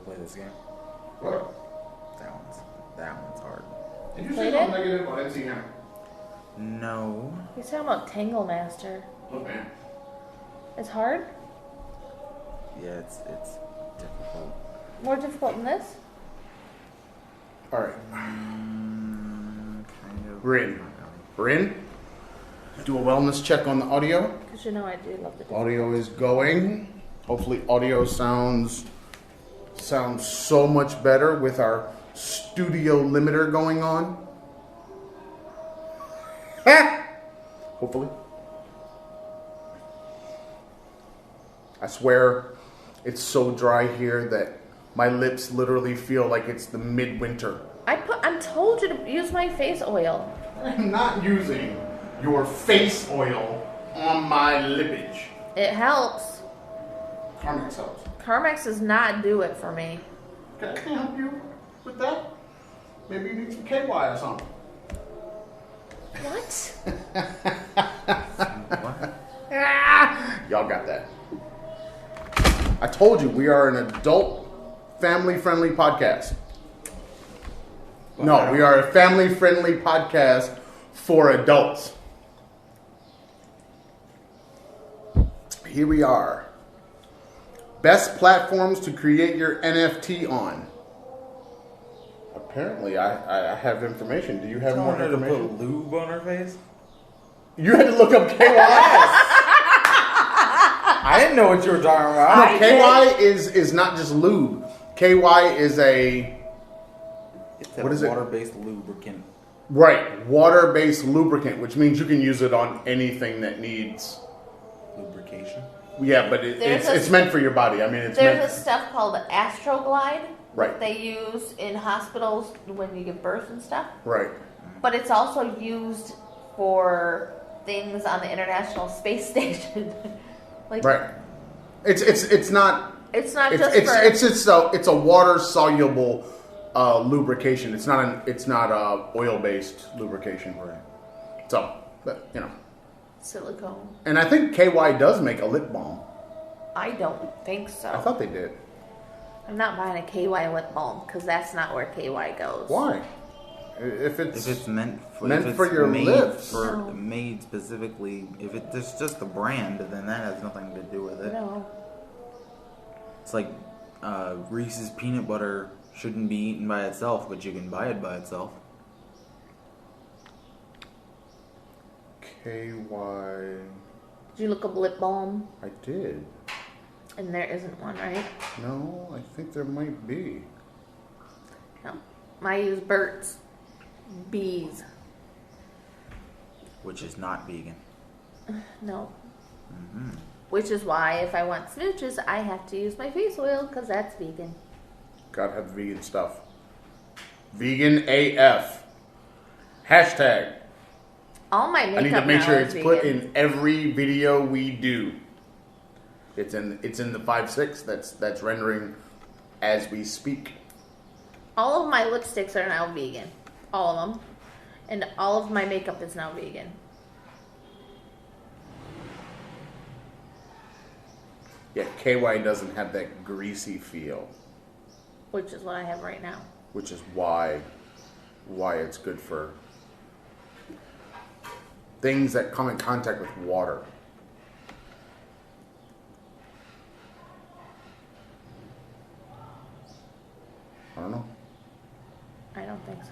play this game. What? That one's hard. Did you Played say it? something negative? I didn't see him. No. He's talking about Tanglemaster. Oh, man. It's hard? Yeah, it's difficult. More difficult than this? All right. Kind of. We're in. Do a wellness check on the audio. Because you know I do love the Audio is going. Hopefully audio sounds so much better with our studio limiter going on. Hopefully. I swear it's so dry here that my lips literally feel like it's the midwinter. I'm told you to use my face oil. I'm not using your face oil on my lippage. It helps. Carmex helps. Carmex does not do it for me. Can I help you with that? Maybe you need some KY or something. What? What? Y'all got that. I told you we are an adult, family-friendly podcast. No, we are a family-friendly podcast for adults. Here we are. Best platforms to create your NFT on. Apparently, I have information. Do you have more Telling her to information? put lube on her face? You had to look up KY. I didn't know what you were talking about. No, KY is not just lube. KY is a It's a what is it? water-based lubricant. water-based lubricant, which means you can use it on anything that needs. Lubrication. Yeah, but it's meant for your body. I mean, it's There's meant. a stuff called Astroglide Right. that they use in hospitals when you give birth and stuff. Right. But it's also used for things on the International Space Station. Like, Right. It's not. It's not It's a water soluble lubrication. It's not a oil based lubrication. Right. So, but, you know. silicone. And I think KY does make a lip balm. I don't think so. I thought they did. I'm not buying a KY lip balm because that's not where KY goes. Why? If it's meant for your made lips. made specifically, if it's just the brand, then that has nothing to do with it. No. It's like Reese's peanut butter shouldn't be eaten by itself, but you can buy it by itself. KY. Did you look up lip balm? I did. And there isn't one, right? No, I think there might be. No. I use Burt's Bees. Which is not vegan. No. Mm-hmm. Which is why if I want smooches, I have to use my face oil because that's vegan. Gotta have vegan stuff. Vegan AF. Hashtag. All my makeup I need to make now sure is it's vegan. put in every video we do. It's in the 5.6 that's rendering as we speak. All of my lipsticks are now vegan. All of them. And all of my makeup is now vegan. Yeah, KY doesn't have that greasy feel, Which is what I have right now. which is why it's good for things that come in contact with water. I don't know. I don't think so.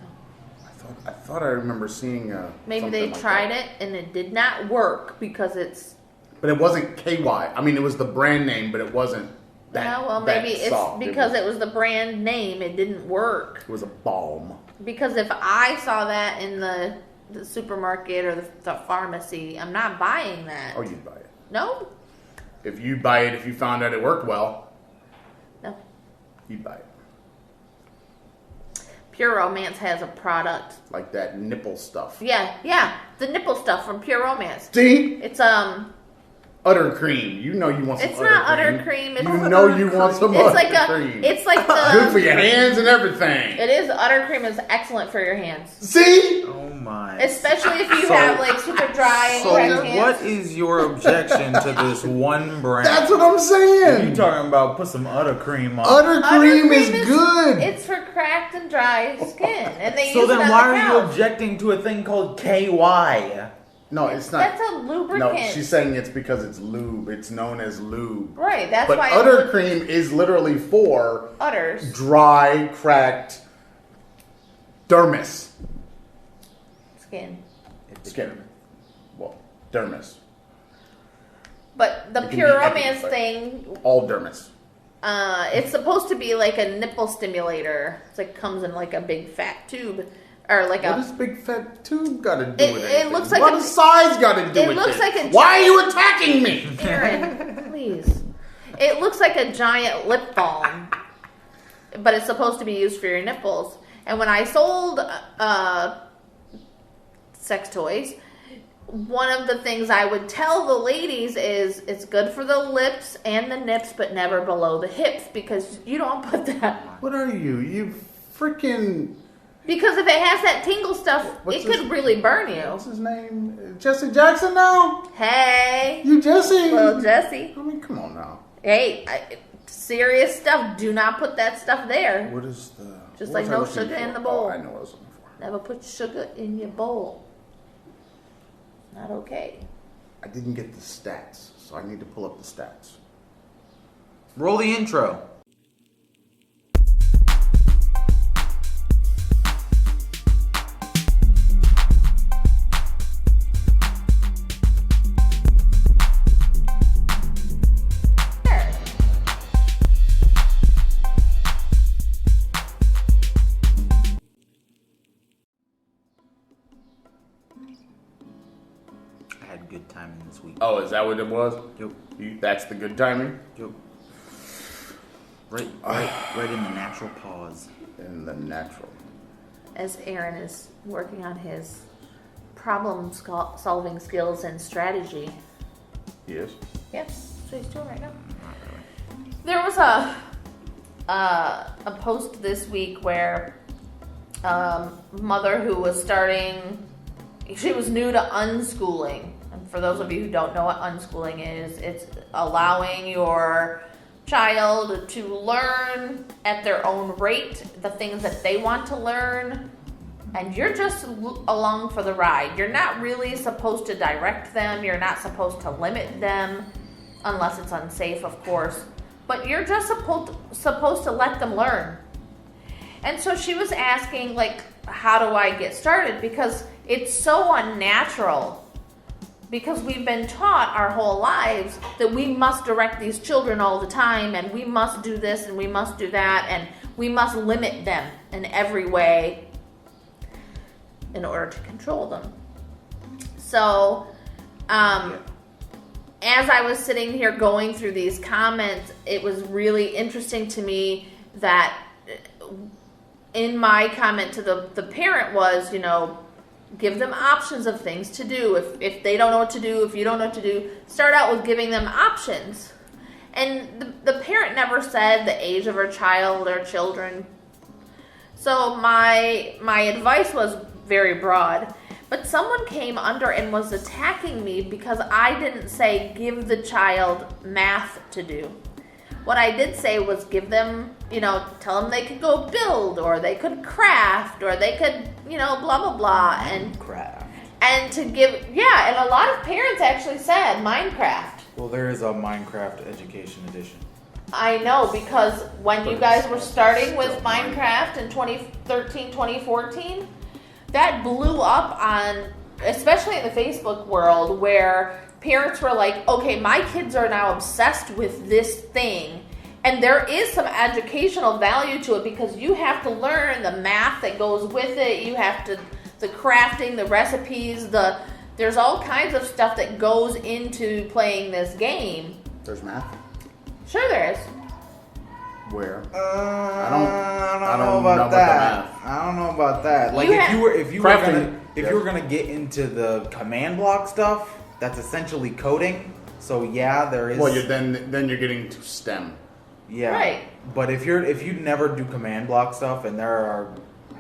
I thought I remember seeing Maybe they something like tried that. it and it did not work because it's... But it wasn't KY. I mean, it was the brand name, but it wasn't that. No, well, that maybe it's soft. because it was the brand name. It didn't work. It was a balm. Because if I saw that in the supermarket or the pharmacy, I'm not buying that. Oh, you'd buy it. No? If you buy it, if you found out it worked well, No. you'd buy it. Pure Romance has a product. Like that nipple stuff. Yeah. The nipple stuff from Pure Romance. See? It's Udder cream. You know you want some It's udder not cream. udder cream. It's You know you want some It's udder like cream. It's like the. Good for your hands and everything. It is. Udder cream is excellent for your hands. See? Oh my. Especially if you have like super dry and So cracked hands. what is your objection to this one brand? That's what I'm saying. You talking about put some udder cream on? Udder cream is good. It's for cracked and dry skin, and they So use it then on why the are you couch. objecting to a thing called KY? No, it's not. That's a lubricant. No, she's saying it's because it's lube. It's known as lube. Right. That's But why. udder cream is literally for udders. dry, cracked dermis. Skin. Skin. Well, dermis. But the It can Pure be Romance anything. thing, All dermis. it's supposed to be like a nipple stimulator. It's like comes in like a big fat tube, or like What a. does big fat tube got to do It- with it anything? looks like what a- does size got to do it with looks it? like a Why are you attacking me? Aaron, please. It looks like a giant lip balm, but it's supposed to be used for your nipples. And when I sold sex toys, one of the things I would tell the ladies is it's good for the lips and the nips, but never below the hips, because you don't put that. What are you? You freaking... Because if it has that tingle stuff, What's it this- could really burn What's you. his name? Jesse Jackson now? Hey, You Jesse? little Jessie. I mean, come on now. Hey, serious stuff. Do not put that stuff there. What is the... Just what like was I no looking sugar for? in the bowl. Oh, I know what I was looking for. Never put sugar in your bowl. Not okay. I didn't get the stats, so I need to pull up the stats. Roll the intro. I had good timing this week. Oh, is that what it was? Yep. That's the good timing? Yep. Right in the natural pause. In the natural. As Aaron is working on his problem-solving skills and strategy. Yes. Yep, that's what he's doing right now. There was a post this week where mother who was starting, she was new to unschooling. And for those of you who don't know what unschooling is, it's allowing your child to learn at their own rate the things that they want to learn, and you're just along for the ride. You're not really supposed to direct them. You're not supposed to limit them, unless it's unsafe, of course. But you're just supposed to let them learn. And so she was asking, like, how do I get started? Because it's so unnatural. Because we've been taught our whole lives that we must direct these children all the time, and we must do this and we must do that, and we must limit them in every way in order to control them. So, as I was sitting here going through these comments, it was really interesting to me that in my comment to the parent was, give them options of things to do. If they don't know what to do, if you don't know what to do, start out with giving them options. And the parent never said the age of her child or children. So my advice was very broad. But someone came under and was attacking me because I didn't say give the child math to do. What I did say was give them, tell them they could go build, or they could craft, or they could, blah, blah, blah. And to give, and a lot of parents actually said Minecraft. Well, there is a Minecraft Education Edition. I know, because when you guys were starting with Minecraft in 2013, 2014, that blew up on, especially in the Facebook world, where parents were like, okay, my kids are now obsessed with this thing. And there is some educational value to it, because you have to learn the math that goes with it. You have to, the crafting, the recipes, there's all kinds of stuff that goes into playing this game. There's math? Sure there is. Where? I don't don't know know about about that. I don't know about that. Like, if you Crafting. were gonna get into the command block stuff, that's essentially coding. So yeah, there is. Well, then you're getting to STEM. Yeah. Right. But if you never do command block stuff, and there are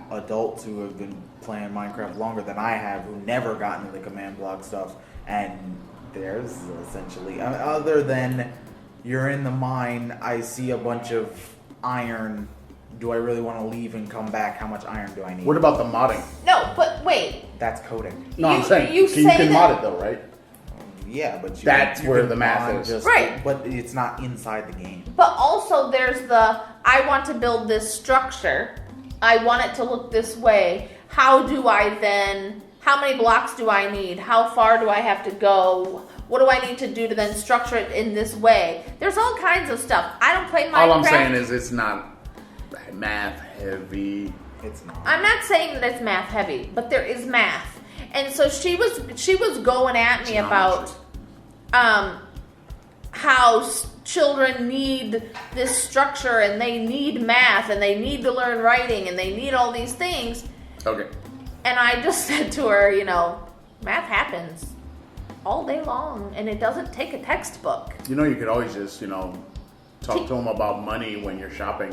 adults who have been playing Minecraft longer than I have who never got into the command block stuff, and there's essentially, other than you're in the mine, I see a bunch of iron. Do I really want to leave and come back? How much iron do I need? What about the modding? No, but wait. That's coding. No, You- I'm saying you you say can that- mod it though, right? Yeah, but That's you where can the math mod is. just- Right. But it's not inside the game. But also there's I want to build this structure. I want it to look this way. How many blocks do I need? How far do I have to go? What do I need to do to then structure it in this way? There's all kinds of stuff. I don't play Minecraft. All I'm saying is it's not math heavy. It's not. I'm not saying that it's math heavy, but there is math. And so she was going at me about how children need this structure and they need math and they need to learn writing and they need all these things. Okay. And I just said to her, math happens all day long and it doesn't take a textbook. You could always just, talk to them about money when you're shopping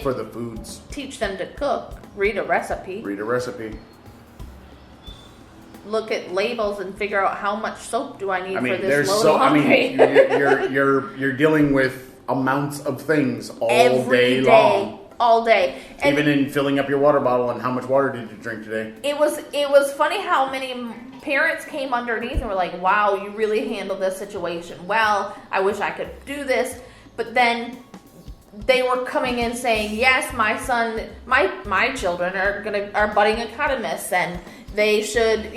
for the foods. Teach them to cook, read a recipe, Read a recipe. look at labels and figure out how much soap do I need for this there's load so of I laundry. mean, you're dealing with amounts of things all Every day long. all day. And Even in filling up your water bottle and how much water did you drink today? it was funny how many parents came underneath and were like, wow, you really handled this situation well. I wish I could do this. But then they were coming in saying, yes, my son, my children are budding economists and they should,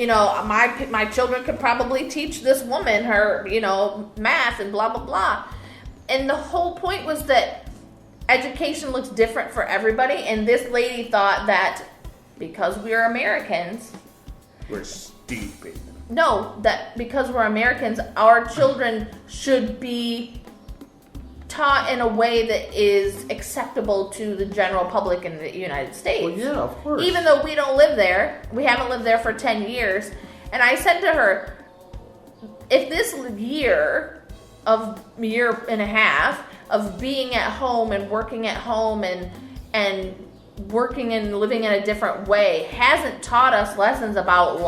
my children could probably teach this woman her, math and blah, blah, blah. And the whole point was that education looks different for everybody. And this lady thought that because we are Americans, We're stupid. no, that because we're Americans, our children should be taught in a way that is acceptable to the general public in the United States. Well, yeah, of course. Even though we don't live there, we haven't lived there for 10 years. And I said to her, if this year and a half of being at home and working at home and working and living in a different way hasn't taught us lessons about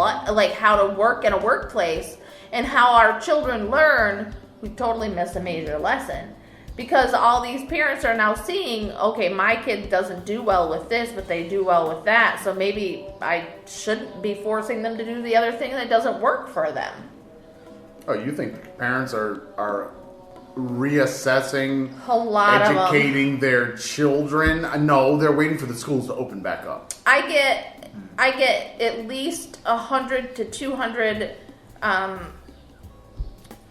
how to work in a workplace and how our children learn, we totally missed a major lesson. Because all these parents are now seeing, okay, my kid doesn't do well with this, but they do well with that. So maybe I shouldn't be forcing them to do the other thing that doesn't work for them. Oh, you think parents are reassessing, A lot of them. educating their children? No, they're waiting for the schools to open back up. I get at least 100 to 200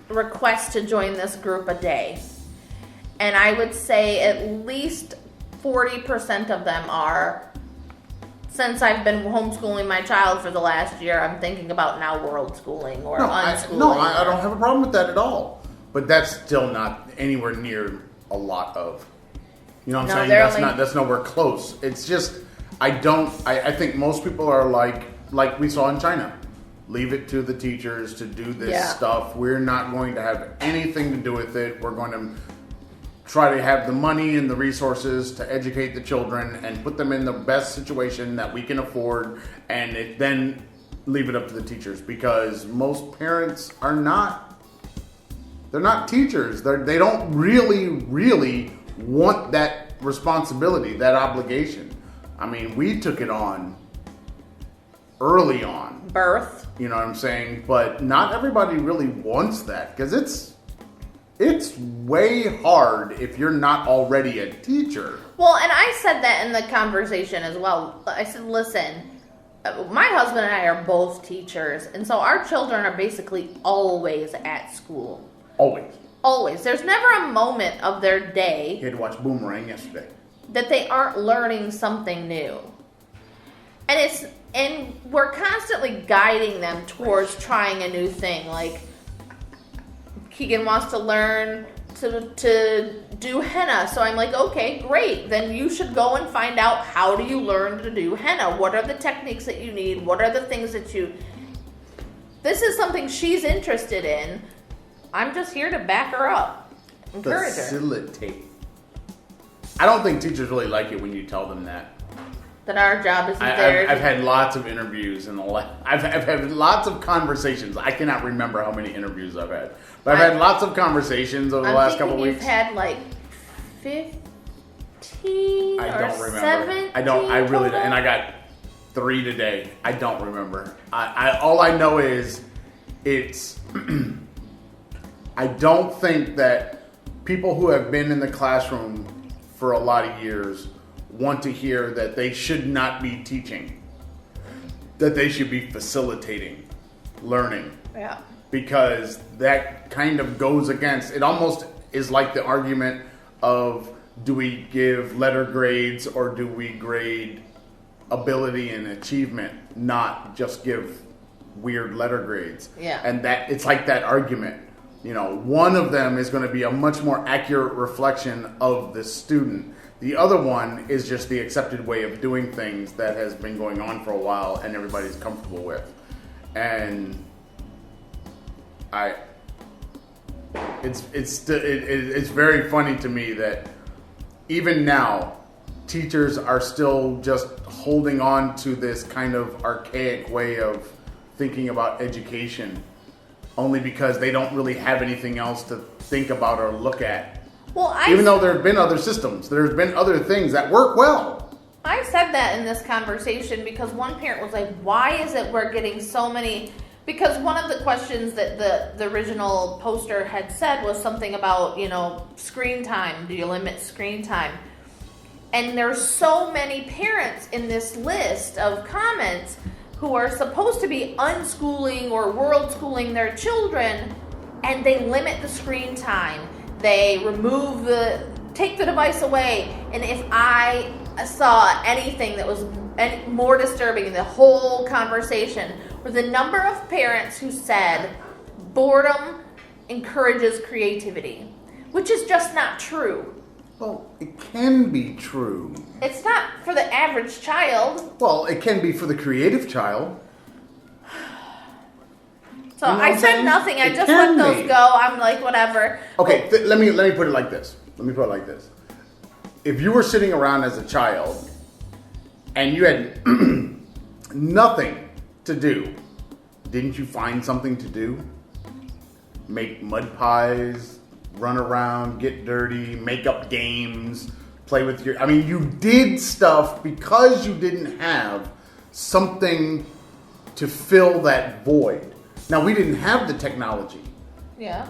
requests to join this group a day. And I would say at least 40% of them are, since I've been homeschooling my child for the last year, I'm thinking about now world schooling or unschooling. I don't have a problem with that at all. But that's still not anywhere near a lot of. You know what I'm saying? That's nowhere close. It's just, I think most people are like we saw in China. Leave it to the teachers to do this stuff. We're not going to have anything to do with it. We're going to try to have the money and the resources to educate the children and put them in the best situation that we can afford, and then leave it up to the teachers, because most parents are not. They're not teachers. They don't really want that responsibility, that obligation. I mean, we took it on early on. Birth. You know what I'm saying? But not everybody really wants that, because it's way hard if you're not already a teacher. Well, and I said that in the conversation as well. I said, listen, my husband and I are both teachers, and so our children are basically always at school. Always. Always. There's never a moment of their day You had to watch Boomerang yesterday. that they aren't learning something new. And we're constantly guiding them towards trying a new thing. Like, Keegan wants to learn to do henna. So I'm like, okay, great. Then you should go and find out, how do you learn to do henna? What are the techniques that you need? What are the things that this is something she's interested in. I'm just here to back her up, encourage her. Facilitate. I don't think teachers really like it when you tell them that. That our job isn't there. I've had lots of interviews and I've had lots of conversations. I cannot remember how many interviews I've had, but I've had lots of conversations over the last couple of weeks. You've had like 15 I or don't remember. 17. I really don't. And I got 3 today. I don't remember. All I know is it's. I don't think that people who have been in the classroom for a lot of years want to hear that they should not be teaching, that they should be facilitating learning. Yeah. Because that kind of goes against, it almost is like the argument of, do we give letter grades or do we grade ability and achievement, not just give weird letter grades? Yeah. And that it's like that argument. You know, one of them is going to be a much more accurate reflection of the student. The other one is just the accepted way of doing things that has been going on for a while and everybody's comfortable with. And it's very funny to me that even now, teachers are still just holding on to this kind of archaic way of thinking about education, only because they don't really have anything else to think about or look at. Well, even though there have been other systems, there's been other things that work well. I said that in this conversation because one parent was like, why is it we're getting so many? Because one of the questions that the original poster had said was something about, screen time. Do you limit screen time? And there's so many parents in this list of comments who are supposed to be unschooling or world schooling their children, and they limit the screen time. They take the device away. And if I saw anything that was more disturbing in the whole conversation, were the number of parents who said boredom encourages creativity, which is just not true. Well, it can be true. It's not for the average child. Well, it can be for the creative child. So I said nothing. I just let those go. I'm like, whatever. Okay, let me put it like this. If you were sitting around as a child and you had nothing to do, didn't you find something to do? Make mud pies, run around, get dirty, make up games, play with you did stuff because you didn't have something to fill that void. Now, we didn't have the technology. Yeah.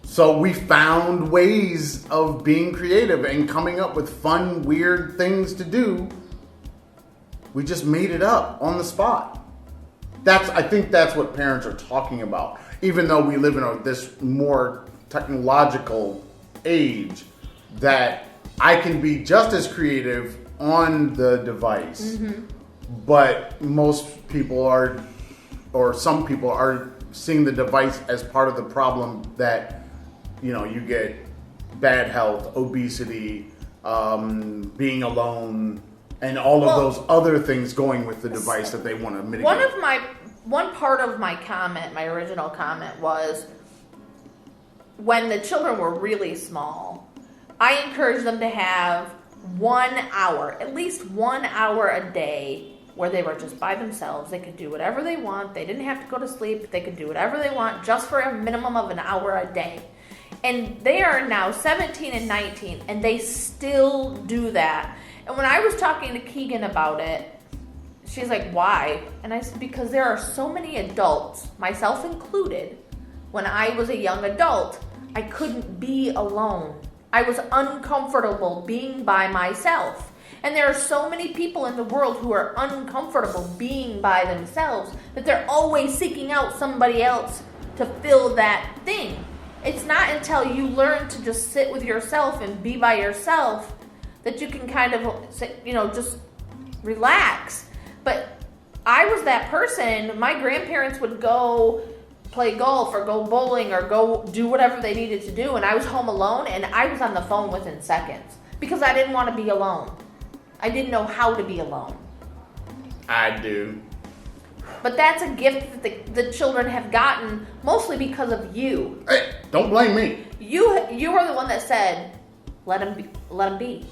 So we found ways of being creative and coming up with fun, weird things to do. We just made it up on the spot. I think that's what parents are talking about. Even though we live in this more technological age, that I can be just as creative on the device. Mm-hmm. But most people are, or some people are, seeing the device as part of the problem that, you get bad health, obesity, being alone, and all of those other things going with the device that they want to mitigate. One part of my comment, my original comment, was when the children were really small, I encouraged them to have 1 hour, at least 1 hour a day, where they were just by themselves. They could do whatever they want. They didn't have to go to sleep. They could do whatever they want just for a minimum of an hour a day. And they are now 17 and 19, and they still do that. And when I was talking to Keegan about it, she's like, why? And I said, because there are so many adults, myself included, when I was a young adult, I couldn't be alone. I was uncomfortable being by myself. And there are so many people in the world who are uncomfortable being by themselves that they're always seeking out somebody else to fill that thing. It's not until you learn to just sit with yourself and be by yourself that you can kind of, just relax. But I was that person. My grandparents would go play golf or go bowling or go do whatever they needed to do, and I was home alone, and I was on the phone within seconds because I didn't want to be alone. I didn't know how to be alone. I do. But that's a gift that the children have gotten mostly because of you. Hey, don't blame me. You were the one that said, let them be.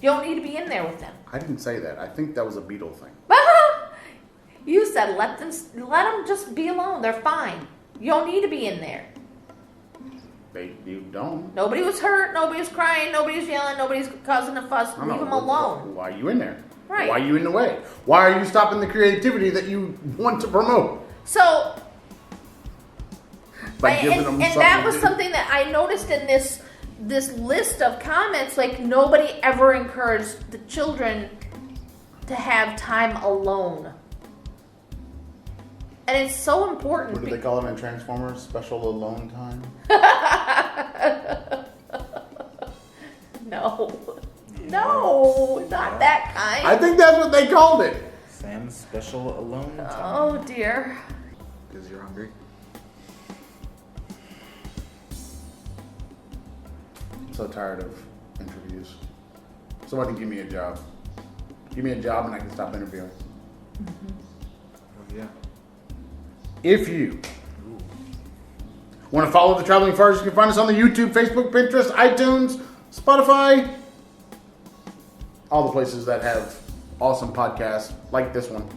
You don't need to be in there with them. I didn't say that. I think that was a Beatle thing. You said let them just be alone. They're fine. You don't need to be in there. You don't. Nobody was hurt. Nobody was crying. Nobody's yelling. Nobody's causing a fuss. Leave them alone. Why are you in there? Right. Why are you in the way? Why are you stopping the creativity that you want to promote? So, By giving them and that was something that I noticed in this list of comments. Like, nobody ever encouraged the children to have time alone. And it's so important. What do they call it in Transformers? Special alone time? No. No, not that kind. I think that's what they called it. Sam's special alone time. Oh, dear. Because you're hungry. I'm so tired of interviews. Somebody give me a job. Give me a job and I can stop interviewing. Oh, yeah. If you want to follow the Traveling Farrs, you can find us on the YouTube, Facebook, Pinterest, iTunes, Spotify, all the places that have awesome podcasts like this one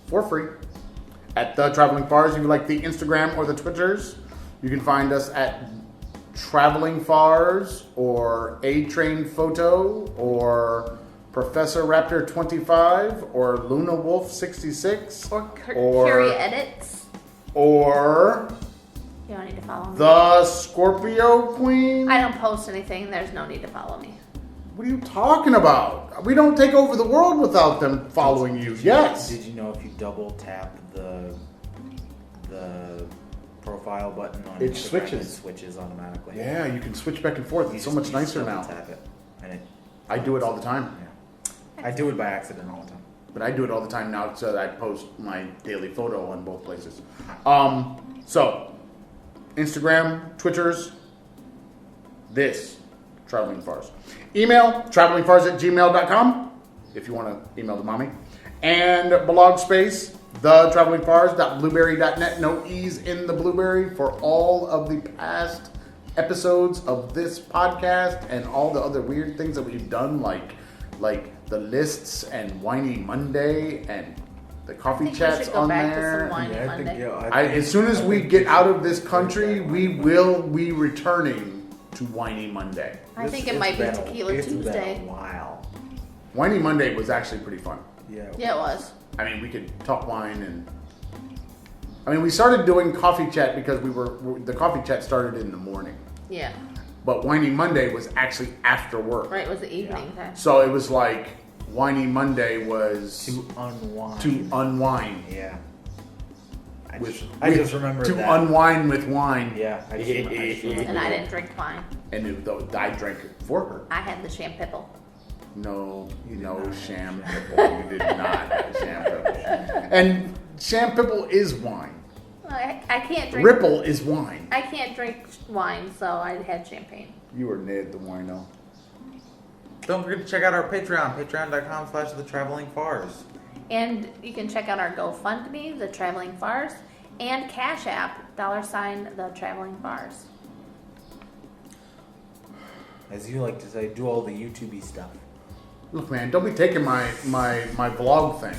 for free. At the Traveling Farrs, if you like the Instagram or the Twitters, you can find us at Traveling Farrs or A Train Photo or Professor Raptor 25 or Luna Wolf 66 Or Curie Edits. Or You don't need to follow me. the Scorpio Queen. I don't post anything. There's no need to follow me. What are you talking about? We don't take over the world without them following you. Yes. Did you know if you double tap the profile button on It Instagram, switches. it switches automatically? Yeah, you can switch back and forth. You It's so just- much you nicer just now. double Tap it, and it. I do it all the time. Yeah. I do it by accident all the time. But I do it all the time now so that I post my daily photo on both places. So, Instagram, Twitters, this, Traveling Farrs. Email, travelingfarrs@gmail.com if you want to email the mommy. And blog space, thetravelingfarrs.blueberry.net. No E's in the blueberry for all of the past episodes of this podcast and all the other weird things that we've done, like the lists and Whiny Monday and the coffee chats on there. As soon as we get out of this country, we will be returning to Whiny Monday. I think it might be Tequila Tuesday. It's been a while. Whiny Monday was actually pretty fun. Yeah. Yeah, it was. I mean, we could talk wine and... I mean, we started doing coffee chat because the coffee chat started in the morning. Yeah. But Whiny Monday was actually after work. Right, it was the evening time. So it was like Whiny Monday was... To unwind. To unwind. Yeah. I With, just remember to that. unwind with wine. Yeah. I just remember And I didn't drink wine. And I drank it for her. I had the champipple. No, You did no not. sham pipple. You did not have sham pipple. And sham pipple is wine. I can't drink. Ripple is wine. I can't drink wine, so I had champagne. You were Ned the wino. Don't forget to check out our Patreon, patreon.com/thetravelingfars. And you can check out our GoFundMe, The Traveling Farrs, and Cash App, $ The Traveling Farrs. As you like to say, do all the YouTube-y stuff. Look, man, don't be taking my vlog thing.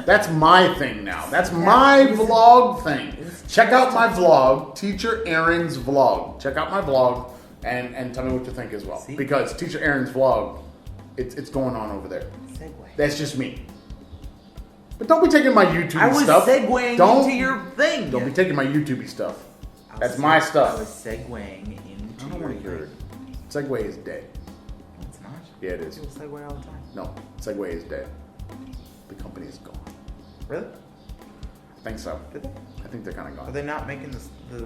That's my thing now. That's my vlog thing. Check out my vlog, Teacher Aaron's vlog. Check out my vlog and tell me what you think as well. See? Because Teacher Aaron's vlog, it's going on over there. Segway. That's just me. But don't be taking my YouTube I was stuff. segueing into your thing. Don't be taking my YouTube stuff. I was That's my stuff. I was segueing into I don't your want to hear it. thing. Segway is dead. No, it's not. Yeah, it is. People segue all the time. No, Segway is dead. The company is gone. Really? I think so. Did they? I think they're kind of Are gone. they not making the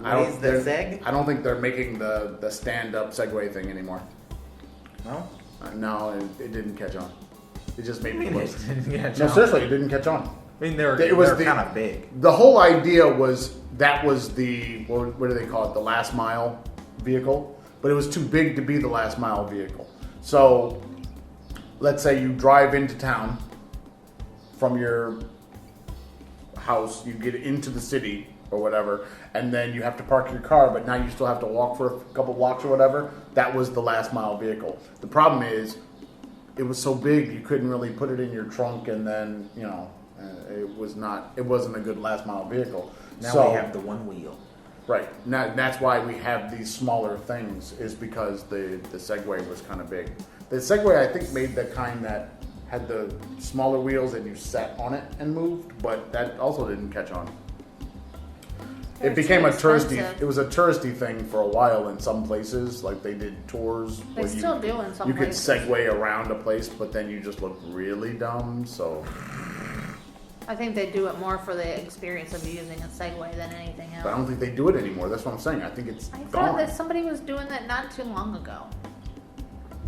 I ways don't, that they're- seg? I don't think they're making the stand-up Segway thing anymore. No? No, it didn't catch on. It just made me It close. didn't catch No, on. seriously, it didn't catch on. I mean, they're It was kind of big. The whole idea was that was the, what do they call it, the last mile vehicle, but it was too big to be the last mile vehicle. So, let's say you drive into town from your house, you get into the city or whatever, and then you have to park your car, but now you still have to walk for a couple blocks or whatever. That was the last mile vehicle. The problem is, it was so big you couldn't really put it in your trunk, and then it wasn't a good last mile vehicle. Now we have the one wheel. Right. Now that's why we have these smaller things, is because the Segway was kind of big. The Segway, I think, made the kind that had the smaller wheels and you sat on it and moved, but that also didn't catch on. It became a touristy. It was a touristy thing for a while in some places. Like they did tours. They still do in some places. You could Segway around a place, but then you just look really dumb. So I think they do it more for the experience of using a Segway than anything else. But I don't think they do it anymore. That's what I'm saying. I think it's I gone. thought that somebody was doing that not too long ago.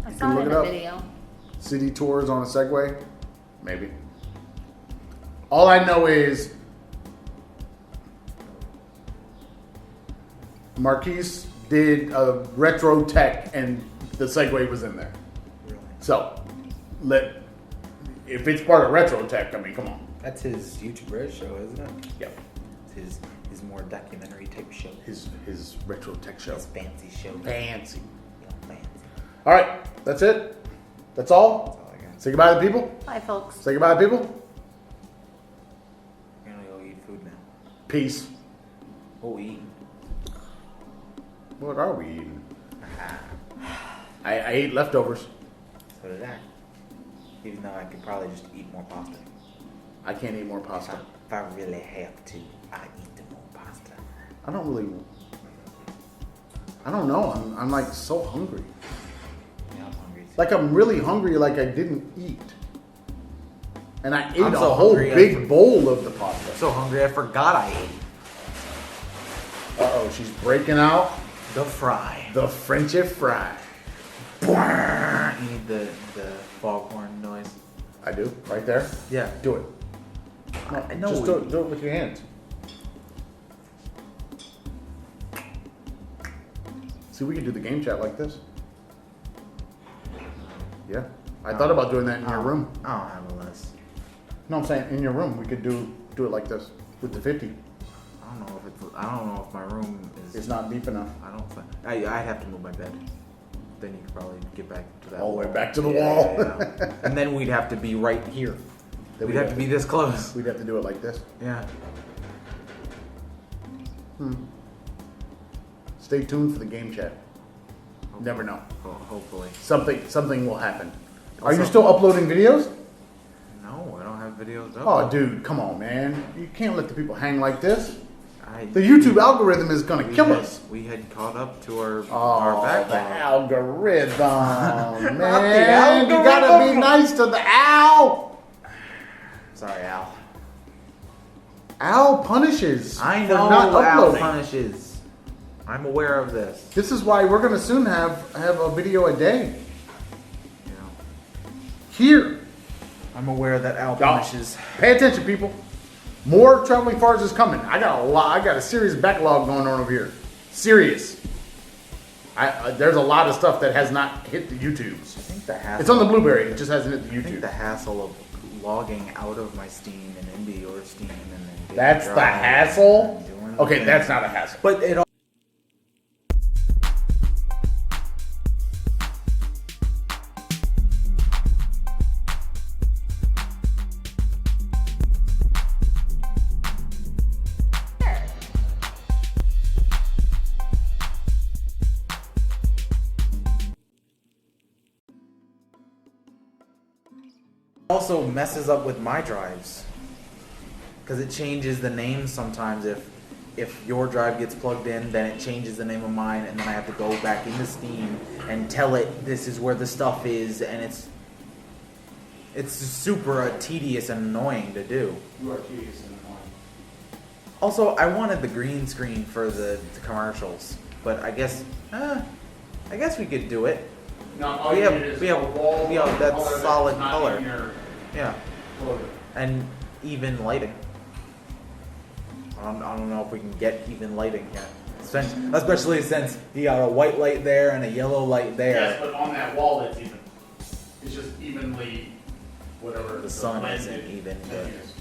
I saw it in a video. City tours on a Segway? Maybe. All I know is Marquise did a retro tech and the Segway was in there. Really? So, if it's part of retro tech, I mean, come on. That's his YouTube Red show, isn't it? Yep. It's his more documentary type show. His retro tech show. His fancy show. Fancy. Yeah, fancy. All right, that's it. That's all. That's all I got. Say goodbye to people. Bye, folks. Say goodbye to people. We're gonna go eat food now. Peace. Oh, eating. What are we eating? I ate leftovers. So did I. Even though I could probably just eat more pasta. I can't eat more pasta. If I really have to, I eat more pasta. I don't know. I'm like so hungry. Yeah, I'm hungry too. Like I'm really hungry. Like I didn't eat, and I ate I'm a so whole hungry, big bowl of the pasta. I'm so hungry I forgot I ate. She's breaking out The fry. the Frenchy fry. You need the foghorn noise. I do right there. Yeah. Do it. I know. Just do it with your hands. See, we can do the game chat like this. Yeah. I thought about doing that in your room. I don't have a list. No, I'm saying in your room we could do it like this with the 50. I don't know if my room is. It's not deep enough. I don't think. I'd have to move my bed. Then you could probably get back to that. All the way wall. back to the wall. Yeah. And then we'd have to be right here. Then We'd have to be this close. We'd have to do it like this. Yeah. Stay tuned for the game chat. Hopefully. Never know. Hopefully. Something will happen. Are Also- you still uploading videos? No, I don't have videos up. Oh, dude, come on, man. You can't let the people hang like this. The YouTube algorithm is going to kill us. We had caught up to our Oh, backlog. the algorithm, man. Not the algorithm. You got to be nice to the owl. Sorry, Al. Al punishes I for know not Al uploading. punishes. I'm aware of this. This is why we're going to soon have a video a day. You know, Here. I'm aware that Al punishes. Pay attention, people. More Traveling Farrs is coming. I got a serious backlog going on over here. Serious. There's a lot of stuff that has not hit the YouTubes. I think the hassle. It's on the Blueberry. It just hasn't hit the I think YouTube. the hassle of logging out of my Steam and into your Steam and then getting That's the Drive hassle? and doing the Okay, thing. that's not a hassle. But it also messes up with my drives because it changes the name sometimes. If your drive gets plugged in, then it changes the name of mine, and then I have to go back into Steam and tell it this is where the stuff is, and it's super tedious and annoying to do. You are tedious and annoying. Also, I wanted the green screen for the commercials, but I guess we could do it. No, all We you have- need is we have- a wall we have of that color solid that's not color. in your Yeah, logo. and even lighting. I don't know if we can get even lighting yet. Especially since you got a white light there and a yellow light there. Yes, but on that wall it's even. It's just evenly, whatever. The sun blended isn't even good. edges.